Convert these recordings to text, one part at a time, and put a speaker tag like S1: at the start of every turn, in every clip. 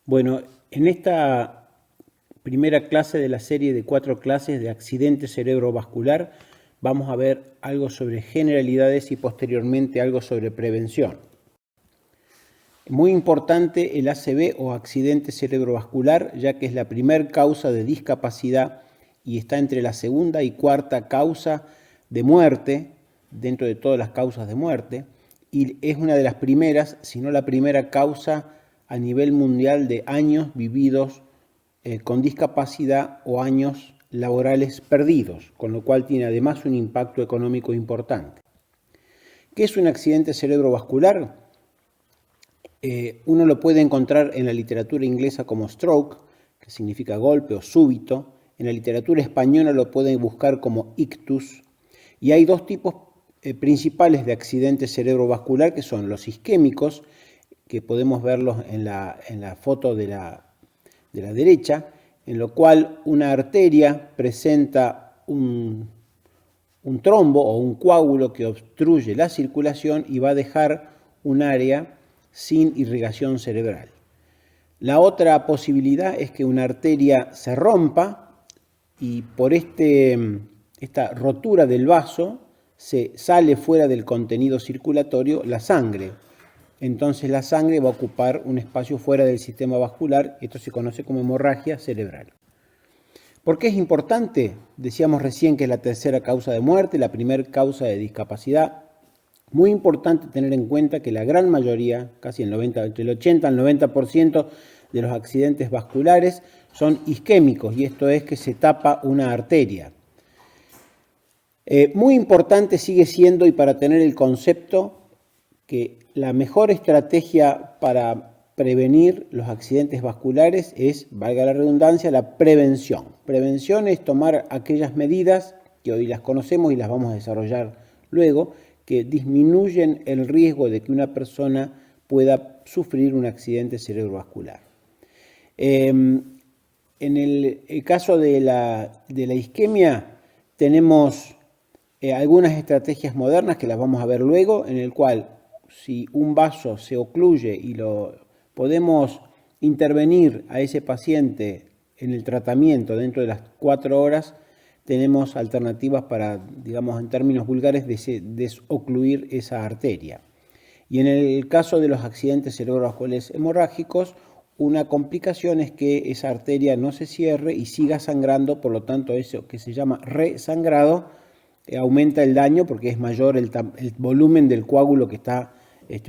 S1: Bueno, en esta primera clase de la serie de 4 clases de accidente cerebrovascular vamos a ver algo sobre generalidades y posteriormente algo sobre prevención. Muy importante el ACV o accidente cerebrovascular, ya que es la primera causa de discapacidad y está entre la segunda y cuarta causa de muerte, dentro de todas las causas de muerte, y es una de las primeras, si no la primera causa a nivel mundial de años vividos con discapacidad o años laborales perdidos, con lo cual tiene además un impacto económico importante. ¿Qué es un accidente cerebrovascular? Uno lo puede encontrar en la literatura inglesa como stroke, que significa golpe o súbito. En la literatura española lo pueden buscar como ictus. Y hay dos tipos principales de accidente cerebrovascular, que son los isquémicos, que podemos verlos en la foto de la derecha, en lo cual una arteria presenta un trombo o un coágulo que obstruye la circulación y va a dejar un área sin irrigación cerebral. La otra posibilidad es que una arteria se rompa y por esta rotura del vaso se sale fuera del contenido circulatorio la sangre. Entonces la sangre va a ocupar un espacio fuera del sistema vascular. Esto se conoce como hemorragia cerebral. ¿Por qué es importante? Decíamos recién que es la tercera causa de muerte, la primera causa de discapacidad. Muy importante tener en cuenta que la gran mayoría, casi entre el 80 al 90% de los accidentes vasculares son isquémicos, y esto es que se tapa una arteria. Muy importante sigue siendo, y para tener el concepto, que la mejor estrategia para prevenir los accidentes vasculares es, valga la redundancia, la prevención. Prevención es tomar aquellas medidas que hoy las conocemos y las vamos a desarrollar luego, que disminuyen el riesgo de que una persona pueda sufrir un accidente cerebrovascular. En el caso de la isquemia tenemos algunas estrategias modernas que las vamos a ver luego, en el cual si un vaso se ocluye y podemos intervenir a ese paciente en el tratamiento dentro de las 4 horas, tenemos alternativas para, digamos en términos vulgares, desocluir esa arteria. Y en el caso de los accidentes cerebrovasculares hemorrágicos, una complicación es que esa arteria no se cierre y siga sangrando, por lo tanto eso que se llama resangrado aumenta el daño porque es mayor el volumen del coágulo que está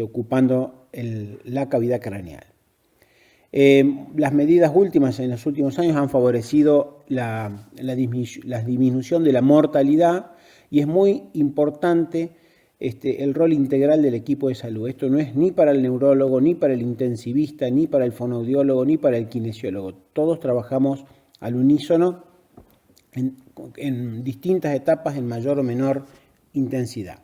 S1: ocupando la cavidad craneal. Las medidas últimas en los últimos años han favorecido la disminución de la mortalidad, y es muy importante el rol integral del equipo de salud. Esto no es ni para el neurólogo, ni para el intensivista, ni para el fonoaudiólogo, ni para el kinesiólogo. Todos trabajamos al unísono en distintas etapas en mayor o menor intensidad.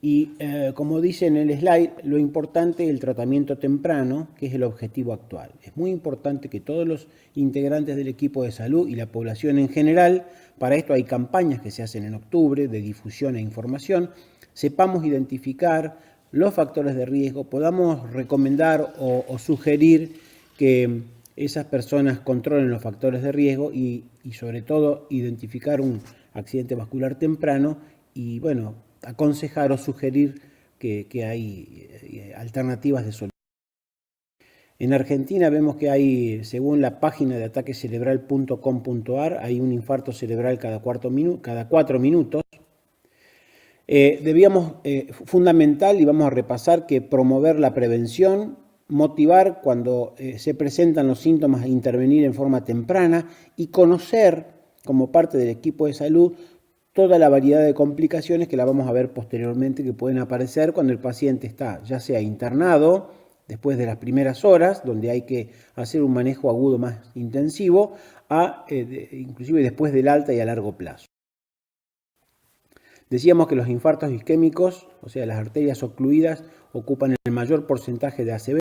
S1: Y como dice en el slide, lo importante es el tratamiento temprano, que es el objetivo actual. Es muy importante que todos los integrantes del equipo de salud y la población en general, para esto hay campañas que se hacen en octubre de difusión e información, sepamos identificar los factores de riesgo, podamos recomendar o sugerir que esas personas controlen los factores de riesgo y sobre todo identificar un accidente vascular temprano y, bueno, aconsejar o sugerir que hay alternativas de solución. En Argentina vemos que hay, según la página de ataquecerebral.com.ar, hay un infarto cerebral cada 4 minutos. Fundamental, y vamos a repasar, que promover la prevención, motivar cuando se presentan los síntomas a intervenir en forma temprana y conocer, como parte del equipo de salud, toda la variedad de complicaciones que la vamos a ver posteriormente que pueden aparecer cuando el paciente está ya sea internado después de las primeras horas, donde hay que hacer un manejo agudo más intensivo, inclusive después del alta y a largo plazo. Decíamos que los infartos isquémicos, o sea, las arterias ocluidas, ocupan el mayor porcentaje de ACV.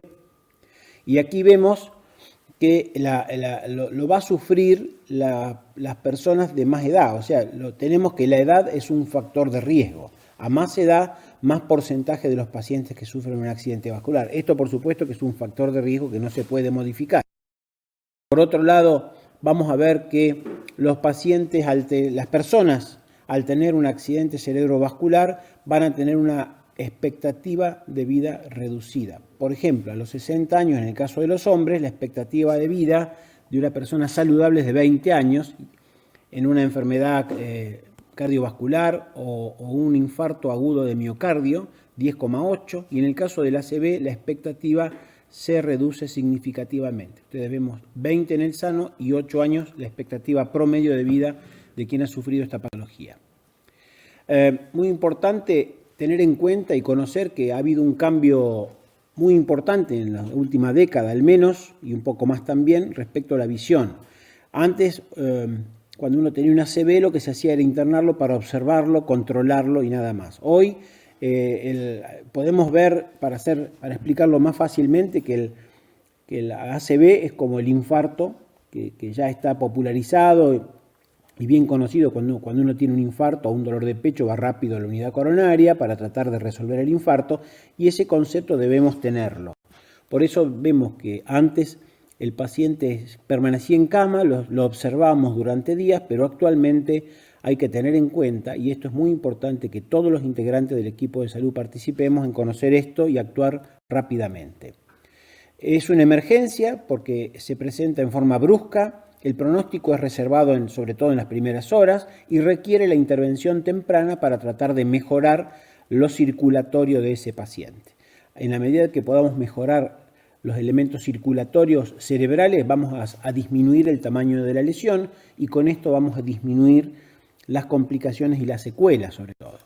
S1: Y aquí vemos que lo va a sufrir las personas de más edad. O sea, tenemos que la edad es un factor de riesgo. A más edad, más porcentaje de los pacientes que sufren un accidente vascular. Esto, por supuesto, que es un factor de riesgo que no se puede modificar. Por otro lado, vamos a ver que los pacientes, las personas, al tener un accidente cerebrovascular, van a tener una expectativa de vida reducida. Por ejemplo, a los 60 años, en el caso de los hombres, la expectativa de vida de una persona saludable es de 20 años, en una enfermedad cardiovascular o un infarto agudo de miocardio, 10,8, y en el caso del ACV la expectativa se reduce significativamente. Ustedes vemos 20 en el sano y 8 años la expectativa promedio de vida de quien ha sufrido esta patología. Muy importante tener en cuenta y conocer que ha habido un cambio muy importante en la última década al menos, y un poco más también, respecto a la visión. Antes, cuando uno tenía un ACV, lo que se hacía era internarlo para observarlo, controlarlo y nada más. Hoy podemos ver, para explicarlo más fácilmente, que el ACV es como el infarto, que ya está popularizado y bien conocido. Cuando uno tiene un infarto o un dolor de pecho, va rápido a la unidad coronaria para tratar de resolver el infarto, y ese concepto debemos tenerlo. Por eso vemos que antes el paciente permanecía en cama, lo observábamos durante días, pero actualmente hay que tener en cuenta, y esto es muy importante, que todos los integrantes del equipo de salud participemos en conocer esto y actuar rápidamente. Es una emergencia porque se presenta en forma brusca, el pronóstico es reservado sobre todo en las primeras horas y requiere la intervención temprana para tratar de mejorar lo circulatorio de ese paciente. En la medida que podamos mejorar los elementos circulatorios cerebrales, vamos a disminuir el tamaño de la lesión y con esto vamos a disminuir las complicaciones y las secuelas sobre todo.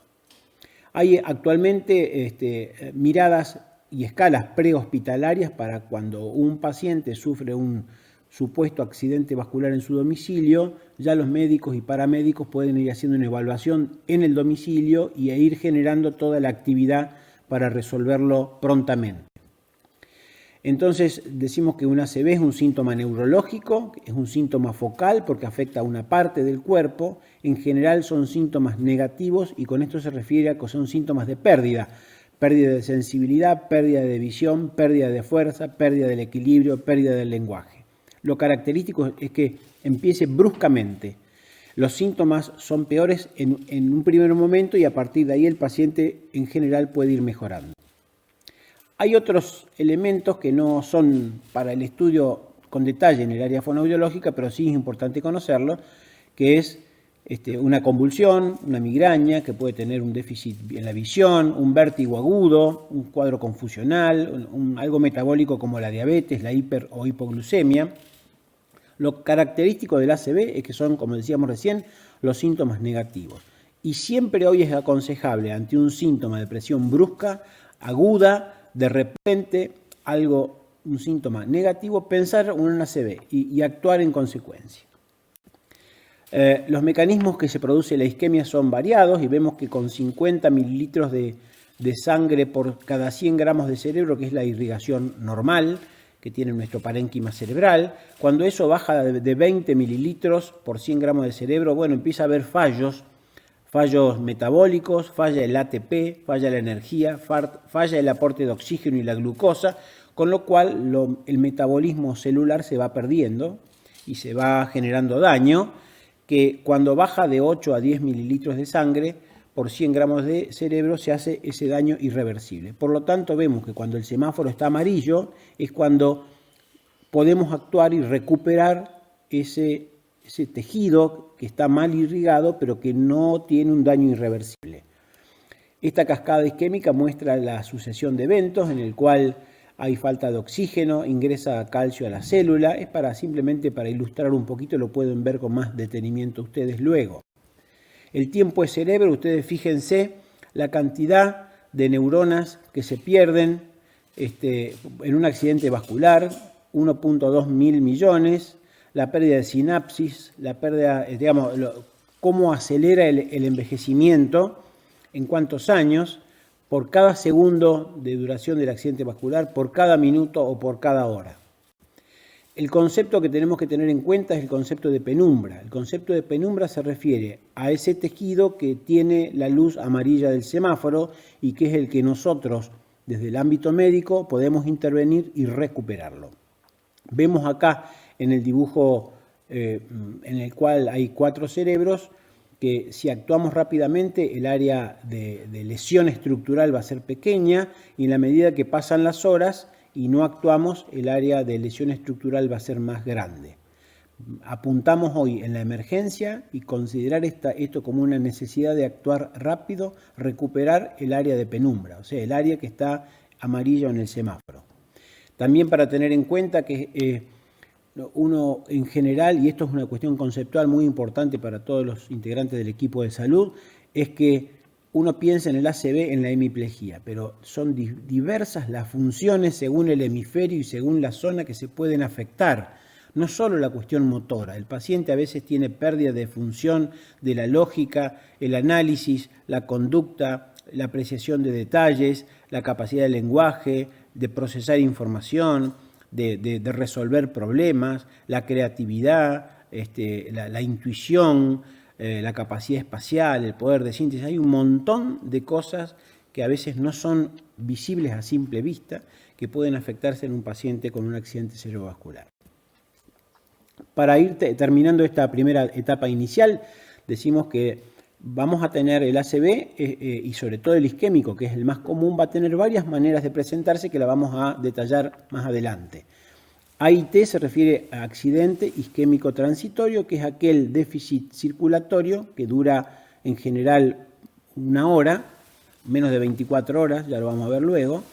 S1: Hay actualmente miradas y escalas prehospitalarias para cuando un paciente sufre un supuesto accidente vascular en su domicilio, ya los médicos y paramédicos pueden ir haciendo una evaluación en el domicilio y ir generando toda la actividad para resolverlo prontamente. Entonces decimos que un ACV es un síntoma neurológico, es un síntoma focal porque afecta a una parte del cuerpo. En general son síntomas negativos y con esto se refiere a que son síntomas de pérdida de sensibilidad, pérdida de visión, pérdida de fuerza, pérdida del equilibrio, pérdida del lenguaje. Lo característico es que empiece bruscamente. Los síntomas son peores en un primer momento y a partir de ahí el paciente en general puede ir mejorando. Hay otros elementos que no son para el estudio con detalle en el área fonoaudiológica, pero sí es importante conocerlo, que es una convulsión, una migraña, que puede tener un déficit en la visión, un vértigo agudo, un cuadro confusional, algo metabólico como la diabetes, la hiper o hipoglucemia. Lo característico del ACV es que son, como decíamos recién, los síntomas negativos. Y siempre hoy es aconsejable, ante un síntoma de presión brusca, aguda, de repente, un síntoma negativo, pensar en un ACV y actuar en consecuencia. Los mecanismos que se produce la isquemia son variados y vemos que con 50 mililitros de sangre por cada 100 gramos de cerebro, que es la irrigación normal que tiene nuestro parénquima cerebral, cuando eso baja de 20 mililitros por 100 gramos de cerebro, bueno, empieza a haber fallos metabólicos, falla el ATP, falla la energía, falla el aporte de oxígeno y la glucosa, con lo cual el metabolismo celular se va perdiendo y se va generando daño, que cuando baja de 8 a 10 mililitros de sangre por 100 gramos de cerebro se hace ese daño irreversible. Por lo tanto, vemos que cuando el semáforo está amarillo es cuando podemos actuar y recuperar ese tejido que está mal irrigado, pero que no tiene un daño irreversible. Esta cascada isquémica muestra la sucesión de eventos en el cual hay falta de oxígeno, ingresa calcio a la célula. Es simplemente para ilustrar un poquito, lo pueden ver con más detenimiento ustedes luego. El tiempo de cerebro, ustedes fíjense la cantidad de neuronas que se pierden en un accidente vascular, 1.2 mil millones, la pérdida de sinapsis, la pérdida, cómo acelera el envejecimiento, en cuántos años, por cada segundo de duración del accidente vascular, por cada minuto o por cada hora. El concepto que tenemos que tener en cuenta es el concepto de penumbra. El concepto de penumbra se refiere a ese tejido que tiene la luz amarilla del semáforo y que es el que nosotros, desde el ámbito médico, podemos intervenir y recuperarlo. Vemos acá en el dibujo en el cual hay 4 cerebros, que si actuamos rápidamente el área de lesión estructural va a ser pequeña, y en la medida que pasan las horas y no actuamos, el área de lesión estructural va a ser más grande. Apuntamos hoy en la emergencia y considerar esto como una necesidad de actuar rápido, recuperar el área de penumbra, o sea, el área que está amarillo en el semáforo. También para tener en cuenta que uno en general, y esto es una cuestión conceptual muy importante para todos los integrantes del equipo de salud, es que uno piensa en el ACV en la hemiplegia, pero son diversas las funciones según el hemisferio y según la zona que se pueden afectar. No solo la cuestión motora, el paciente a veces tiene pérdida de función de la lógica, el análisis, la conducta, la apreciación de detalles, la capacidad de lenguaje, de procesar información, de resolver problemas, la creatividad, la intuición, la capacidad espacial, el poder de síntesis. Hay un montón de cosas que a veces no son visibles a simple vista, que pueden afectarse en un paciente con un accidente cerebrovascular. Para ir terminando esta primera etapa inicial, decimos que vamos a tener el ACV y sobre todo el isquémico, que es el más común, va a tener varias maneras de presentarse que la vamos a detallar más adelante. AIT se refiere a accidente isquémico transitorio, que es aquel déficit circulatorio que dura en general 1 hora, menos de 24 horas, ya lo vamos a ver luego,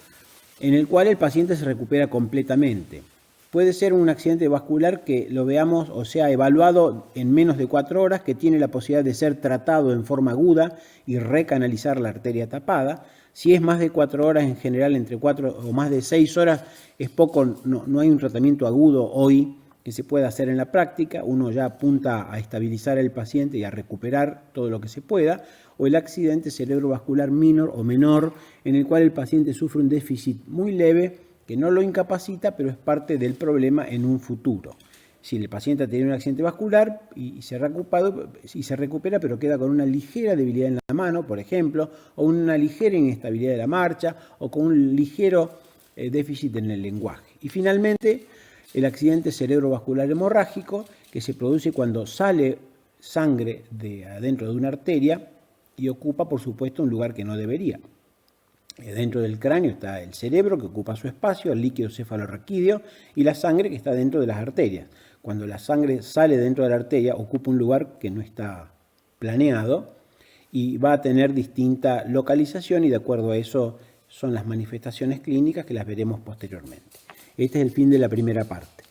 S1: en el cual el paciente se recupera completamente. Puede ser un accidente vascular que lo veamos, o sea, evaluado en menos de 4 horas, que tiene la posibilidad de ser tratado en forma aguda y recanalizar la arteria tapada. Si es más de 4 horas, en general entre 4 o más de 6 horas, es poco, no hay un tratamiento agudo hoy que se pueda hacer en la práctica. Uno ya apunta a estabilizar al paciente y a recuperar todo lo que se pueda. O el accidente cerebrovascular minor o menor, en el cual el paciente sufre un déficit muy leve, que no lo incapacita, pero es parte del problema en un futuro. Si el paciente tiene un accidente vascular y se recupera, pero queda con una ligera debilidad en la mano, por ejemplo, o una ligera inestabilidad de la marcha, o con un ligero déficit en el lenguaje. Y finalmente, el accidente cerebrovascular hemorrágico, que se produce cuando sale sangre de adentro de una arteria y ocupa, por supuesto, un lugar que no debería. Dentro del cráneo está el cerebro, que ocupa su espacio, el líquido cefalorraquídeo, y la sangre, que está dentro de las arterias. Cuando la sangre sale dentro de la arteria, ocupa un lugar que no está planeado y va a tener distinta localización, y de acuerdo a eso son las manifestaciones clínicas que las veremos posteriormente. Este es el fin de la primera parte.